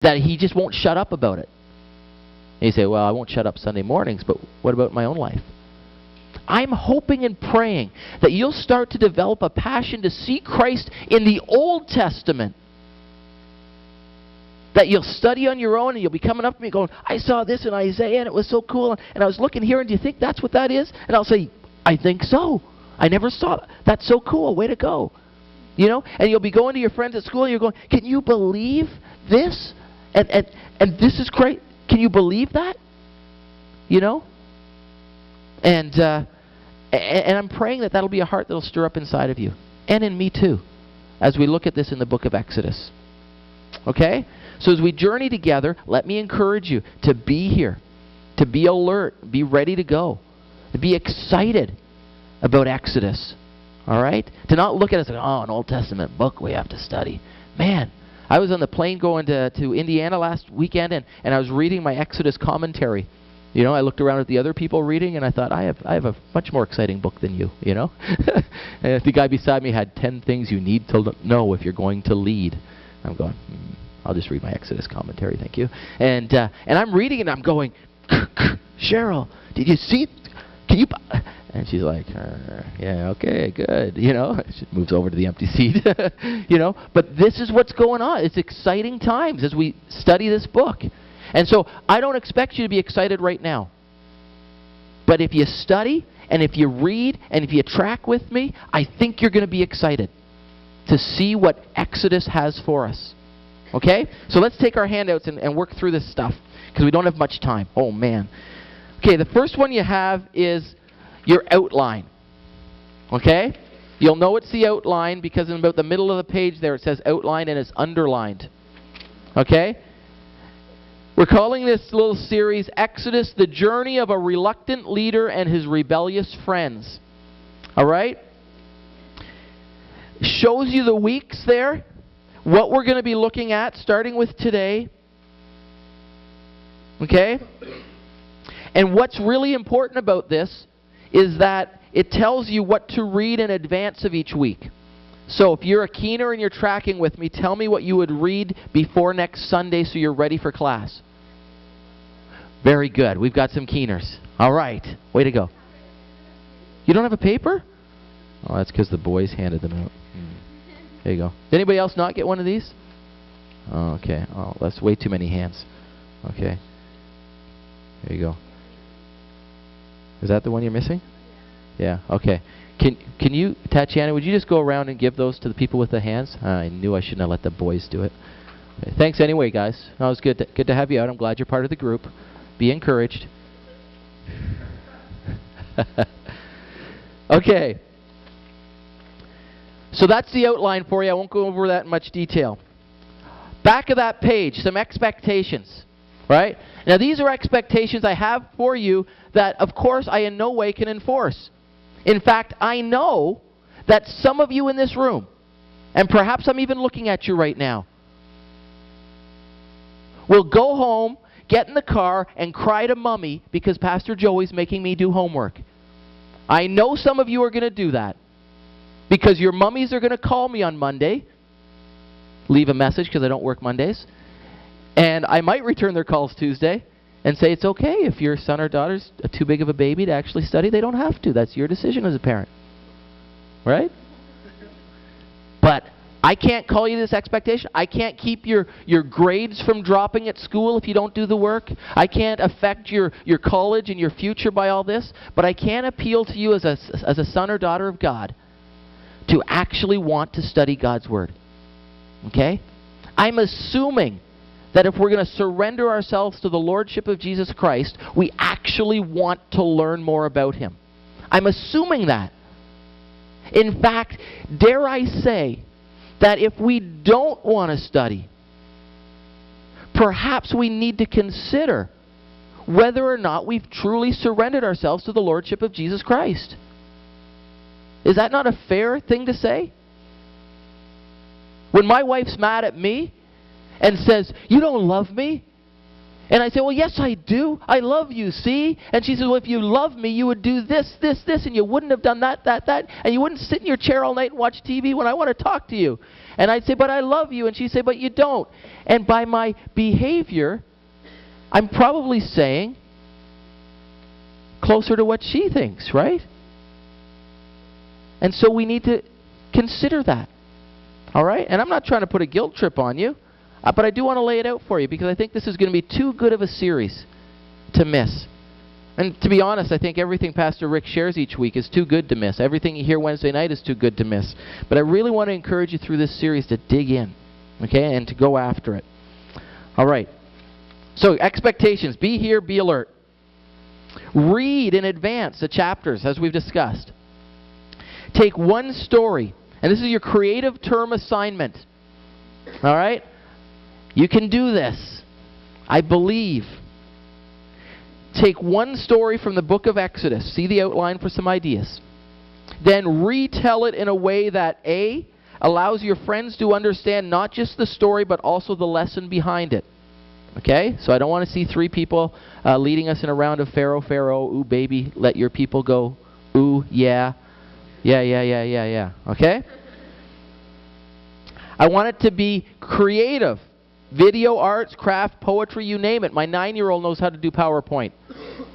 that he just won't shut up about it. And you say, well, I won't shut up Sunday mornings, but what about my own life? I'm hoping and praying that you'll start to develop a passion to see Christ in the Old Testament. That you'll study on your own and you'll be coming up to me going, I saw this in Isaiah and it was so cool. And I was looking here, and do you think that's what that is? And I'll say, I think so. I never saw that. That's so cool. Way to go. You know? And you'll be going to your friends at school and you're going, can you believe this? And this is great. Can you believe that? You know? And I'm praying that that'll be a heart that'll stir up inside of you. And in me too. As we look at this in the book of Exodus. Okay? So as we journey together, let me encourage you to be here. To be alert. Be ready to go. To be excited about Exodus. Alright? To not look at it as like, oh, an Old Testament book we have to study. Man, I was on the plane going to Indiana last weekend, and I was reading my Exodus commentary. You know, I looked around at the other people reading, and I thought, I have a much more exciting book than you, you know? And the guy beside me had 10 things you need to know if you're going to lead. I'm going, I'll just read my Exodus commentary, thank you. And I'm reading, and I'm going, Cheryl, did you see? Can you? And she's like, yeah, okay, good. You know, she moves over to the empty seat. You know, but this is what's going on. It's exciting times as we study this book. And so I don't expect you to be excited right now. But if you study, and if you read, and if you track with me, I think you're going to be excited to see what Exodus has for us. Okay? So let's take our handouts and work through this stuff, because we don't have much time. Oh, man. Okay, the first one you have is your outline. Okay? You'll know it's the outline because in about the middle of the page there it says outline and it's underlined. Okay? We're calling this little series Exodus, the journey of a reluctant leader and his rebellious friends. Alright? Shows you the weeks there, what we're going to be looking at starting with today. Okay? And what's really important about this is that it tells you what to read in advance of each week. So if you're a keener and you're tracking with me, tell me what you would read before next Sunday so you're ready for class. Very good. We've got some keeners. All right. Way to go. You don't have a paper? Oh, that's because the boys handed them out. There you go. Did anybody else not get one of these? Oh, okay. Oh, that's way too many hands. Okay. There you go. Is that the one you're missing? Yeah, okay. Can you, Tatiana, would you just go around and give those to the people with the hands? I knew I shouldn't have let the boys do it. Okay. Thanks anyway, guys. No, it was good to have you out. I'm glad you're part of the group. Be encouraged. Okay. So that's the outline for you. I won't go over that in much detail. Back of that page, some expectations. Right? Now these are expectations I have for you that, of course, I in no way can enforce. In fact, I know that some of you in this room, and perhaps I'm even looking at you right now, will go home, get in the car, and cry to Mommy because Pastor Joey's making me do homework. I know some of you are going to do that because your mummies are going to call me on Monday, leave a message because I don't work Mondays, and I might return their calls Tuesday and say it's okay if your son or daughter's too big of a baby to actually study. They don't have to. That's your decision as a parent. Right? But I can't call you this expectation. I can't keep your grades from dropping at school if you don't do the work. I can't affect your college and your future by all this. But I can appeal to you as a son or daughter of God to actually want to study God's Word. Okay? I'm assuming that if we're going to surrender ourselves to the Lordship of Jesus Christ, we actually want to learn more about Him. I'm assuming that. In fact, dare I say that if we don't want to study, perhaps we need to consider whether or not we've truly surrendered ourselves to the Lordship of Jesus Christ. Is that not a fair thing to say? When my wife's mad at me and says, "You don't love me," And I say, well, yes, I do. I love you, see? And she says, well, if you love me, you would do this, this, this, and you wouldn't have done that, that, that, and you wouldn't sit in your chair all night and watch TV when I want to talk to you. And I'd say, but I love you. And she'd say, but you don't. And by my behavior, I'm probably saying closer to what she thinks, right? And so we need to consider that. All right? And I'm not trying to put a guilt trip on you. But I do want to lay it out for you because I think this is going to be too good of a series to miss. And to be honest, I think everything Pastor Rick shares each week is too good to miss. Everything you hear Wednesday night is too good to miss. But I really want to encourage you through this series to dig in, okay, and to go after it. All right. So expectations. Be here, be alert. Read in advance the chapters, as we've discussed. Take one story, and this is your creative term assignment. All right? You can do this. I believe. Take one story from the book of Exodus. See the outline for some ideas. Then retell it in a way that A, allows your friends to understand not just the story but also the lesson behind it. Okay? So I don't want to see three people leading us in a round of Pharaoh, Pharaoh, ooh baby, let your people go. Ooh, yeah. Yeah. Okay? I want it to be creative. Video, arts, craft, poetry, you name it. My 9-year-old knows how to do PowerPoint.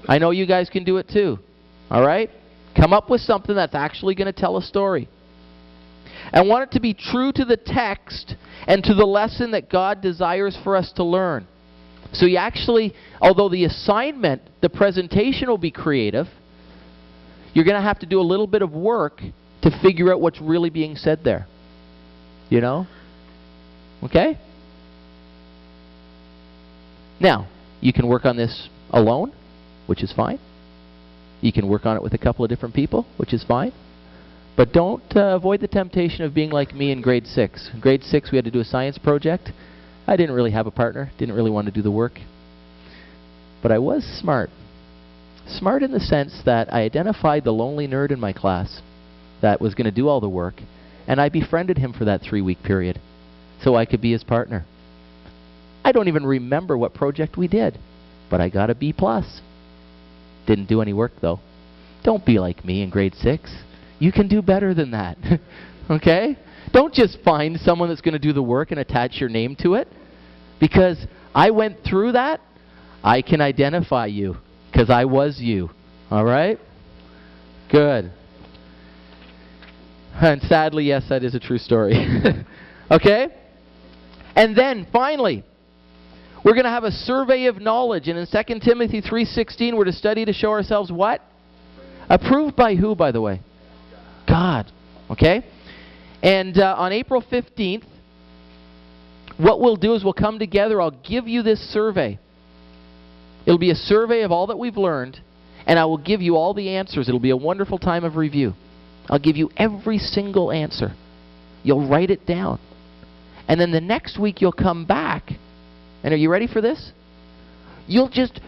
I know you guys can do it too. All right? Come up with something that's actually going to tell a story. I want it to be true to the text and to the lesson that God desires for us to learn. So you actually, although the assignment, the presentation will be creative, you're going to have to do a little bit of work to figure out what's really being said there. You know? Okay? Now, you can work on this alone, which is fine. You can work on it with a couple of different people, which is fine. But don't avoid the temptation of being like me in grade 6. In grade 6, we had to do a science project. I didn't really have a partner, didn't really want to do the work. But I was smart. Smart in the sense that I identified the lonely nerd in my class that was going to do all the work, and I befriended him for that 3-week period so I could be his partner. I don't even remember what project we did, but I got a B+. Didn't do any work, though. Don't be like me in grade 6. You can do better than that. Okay? Don't just find someone that's going to do the work and attach your name to it. Because I went through that, I can identify you. Because I was you. All right? Good. And sadly, yes, that is a true story. Okay? And then, finally, we're going to have a survey of knowledge. And in 2 Timothy 3:16, we're to study to show ourselves what? Approved by who, by the way? God. Okay? And on April 15th, what we'll do is we'll come together. I'll give you this survey. It'll be a survey of all that we've learned, and I will give you all the answers. It'll be a wonderful time of review. I'll give you every single answer. You'll write it down. And then the next week you'll come back. And are you ready for this? You'll just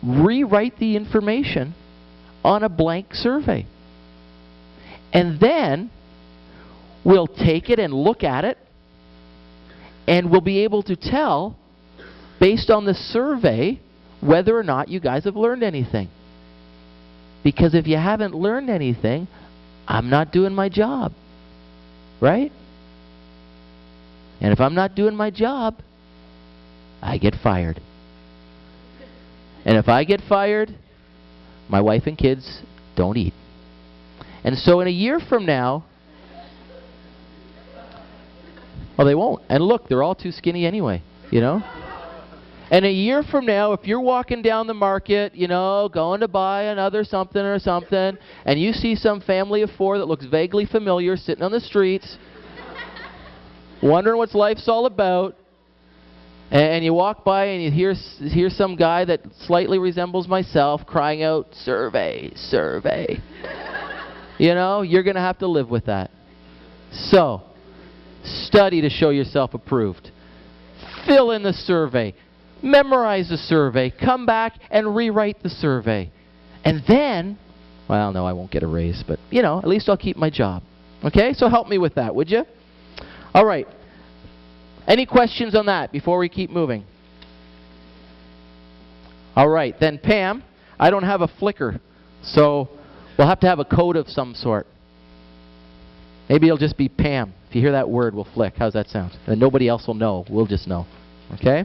rewrite the information on a blank survey. And then we'll take it and look at it, and we'll be able to tell, based on the survey, whether or not you guys have learned anything. Because if you haven't learned anything, I'm not doing my job. Right? And if I'm not doing my job, I get fired. And if I get fired, my wife and kids don't eat. And so in a year from now, well, they won't. And look, they're all too skinny anyway, you know? And a year from now, if you're walking down the market, you know, going to buy another something or something, and you see some family of 4 that looks vaguely familiar sitting on the streets, wondering what life's all about, and you walk by and you hear some guy that slightly resembles myself crying out, "Survey, survey." You know, you're going to have to live with that. So, study to show yourself approved. Fill in the survey. Memorize the survey. Come back and rewrite the survey. And then, well, no, I won't get a raise, but, you know, at least I'll keep my job. Okay? So help me with that, would you? All right. Any questions on that before we keep moving? All right, then Pam, I don't have a flicker, so we'll have to have a code of some sort. Maybe it'll just be Pam. If you hear that word, we'll flick. How's that sound? And nobody else will know. We'll just know. Okay?